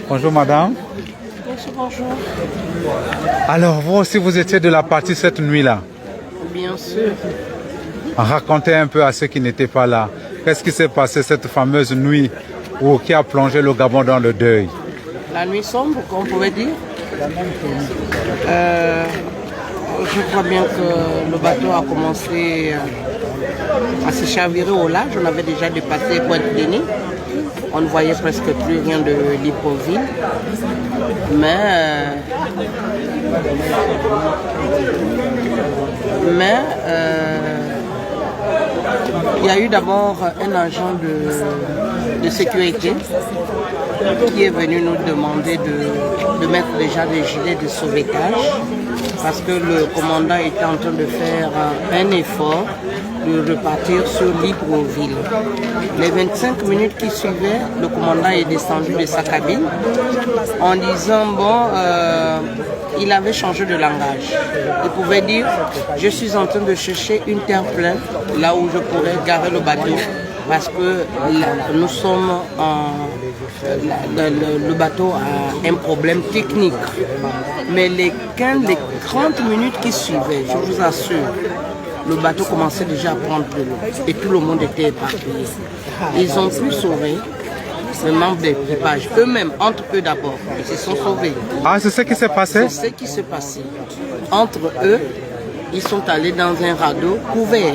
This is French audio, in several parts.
Bonjour madame. Bonjour, bonjour. Alors vous aussi vous étiez de la partie cette nuit-là. Bien sûr. Racontez un peu à ceux qui n'étaient pas là. Qu'est-ce qui s'est passé cette fameuse nuit qui a plongé le Gabon dans le deuil? La nuit sombre, comme on pouvait dire. Je crois bien que le bateau a commencé à se chavirer au large. On avait déjà dépassé Pointe-Denis. On ne voyait presque plus rien de Libreville. Mais il y a eu d'abord un agent de sécurité qui est venu nous demander de mettre déjà des gilets de sauvetage parce que le commandant était en train de faire un effort de repartir sur Libreville. Les 25 minutes qui suivaient, le commandant est descendu de sa cabine en disant il avait changé de langage. Il pouvait dire je suis en train de chercher une terre pleine là où je pourrais garer le bateau parce que nous sommes le bateau a un problème technique. Mais les 30 minutes qui suivaient, je vous assure, le bateau commençait déjà à prendre de l'eau et tout le monde était éparpillé. Ils ont pu sauver les membres d'équipage, eux-mêmes, entre eux d'abord, ils se sont sauvés. Ah, c'est ce qui s'est passé? C'est ce qui s'est passé. Entre eux, ils sont allés dans un radeau couvert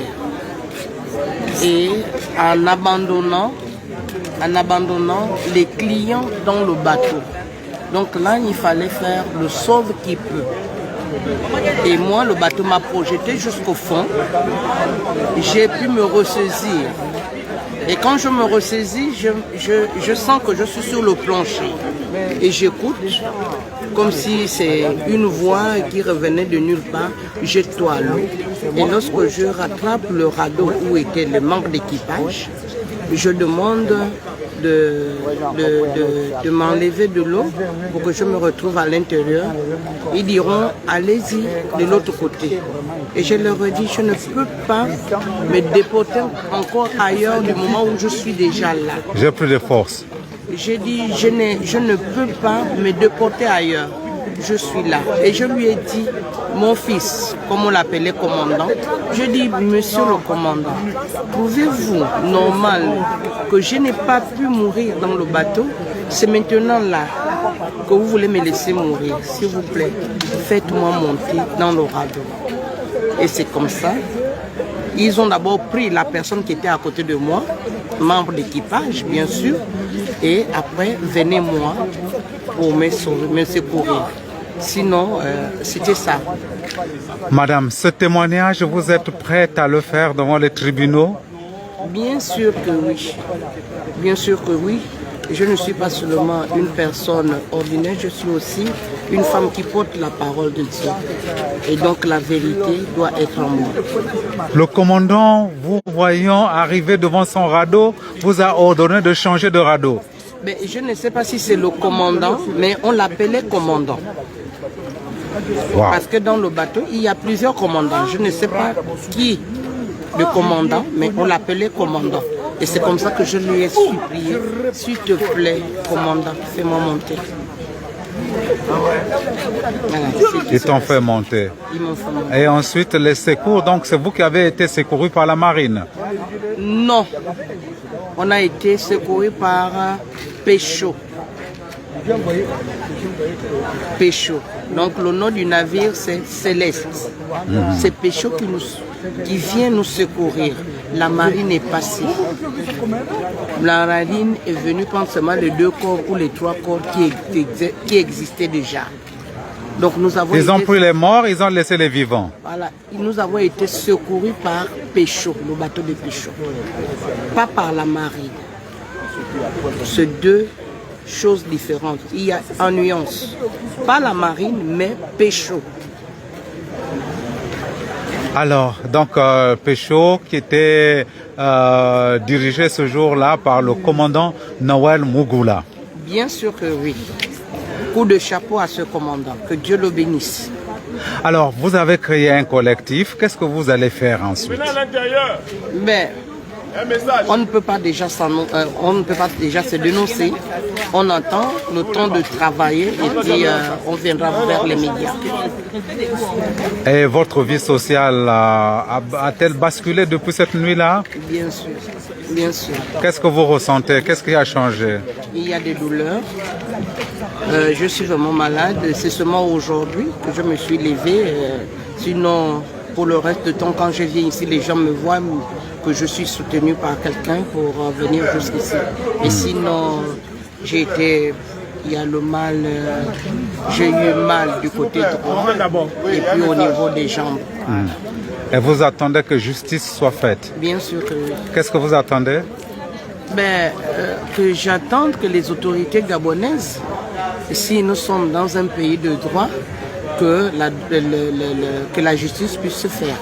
et en abandonnant les clients dans le bateau. Donc là, il fallait faire le sauve qui peut. Et moi, le bateau m'a projeté jusqu'au fond. J'ai pu me ressaisir. Et quand je me ressaisis, je sens que je suis sur le plancher. Et j'écoute comme si c'est une voix qui revenait de nulle part. Jette-toi à l'eau. Et lorsque je rattrape le radeau où étaient les membres d'équipage, je demande de m'enlever de l'eau pour que je me retrouve à l'intérieur. Ils diront allez-y de l'autre côté. Et je leur ai dit je ne peux pas me déporter encore ailleurs du moment où je suis déjà là. J'ai plus de force. J'ai dit je ne peux pas me déporter ailleurs. Je suis là. Et je lui ai dit, mon fils, comme on l'appelait commandant, je dis, monsieur le commandant, trouvez-vous normal que je n'ai pas pu mourir dans le bateau? C'est maintenant là que vous voulez me laisser mourir. S'il vous plaît, faites-moi monter dans le radeau. Et c'est comme ça. Ils ont d'abord pris la personne qui était à côté de moi, membre d'équipage, bien sûr, et après, venez-moi pour me secourir. Sinon, c'était ça. Madame, ce témoignage, vous êtes prête à le faire devant les tribunaux? Bien sûr que oui. Bien sûr que oui. Je ne suis pas seulement une personne ordinaire, je suis aussi une femme qui porte la parole de Dieu. Et donc la vérité doit être en moi. Le commandant, vous voyant arriver devant son radeau, vous a ordonné de changer de radeau. Mais je ne sais pas si c'est le commandant, mais on l'appelait commandant. Wow. Parce que dans le bateau, il y a plusieurs commandants. Je ne sais pas qui le commandant, mais on l'appelait commandant. Et c'est comme ça que je lui ai supplié, s'il te plaît, commandant, fais-moi monter. Voilà, ils t'ont fait monter. Ils m'ont fait monter. Et ensuite, les secours, donc c'est vous qui avez été secouru par la marine? Non, on a été secouru par Pécho. Pécho. Donc le nom du navire c'est Céleste. C'est Pécho qui vient nous secourir. La marine est passée. La marine est venue prendre seulement les 2 corps ou les 3 corps qui existaient déjà. Donc nous avons ils ont pris les morts, ils ont laissé les vivants. Voilà, nous avons été secourus par Pécho, le bateau de Pécho. Pas par la marine. C'est 2 choses différentes. Il y a en nuance. Pas la marine, mais Pécho. Alors, donc Pécho qui était dirigé ce jour-là par le commandant Noël Mougoula. Bien sûr que oui. Coup de chapeau à ce commandant. Que Dieu le bénisse. Alors, vous avez créé un collectif. Qu'est-ce que vous allez faire ensuite? Mais on ne peut pas déjà se dénoncer. On attend le temps de travailler et puis on viendra vers les médias. Et votre vie sociale a-t-elle basculé depuis cette nuit-là? Bien sûr, bien sûr. Qu'est-ce que vous ressentez? Qu'est-ce qui a changé? Il y a des douleurs. Je suis vraiment malade. C'est seulement aujourd'hui que je me suis levée. Sinon, pour le reste du temps, quand je viens ici, les gens me voient que je suis soutenue par quelqu'un pour venir jusqu'ici. Et sinon, il y a le mal, j'ai eu mal du côté droit et puis au niveau des jambes. Et vous attendez que justice soit faite? Bien sûr que oui. Qu'est-ce que vous attendez? Que j'attende que les autorités gabonaises, si nous sommes dans un pays de droit, que la justice puisse se faire.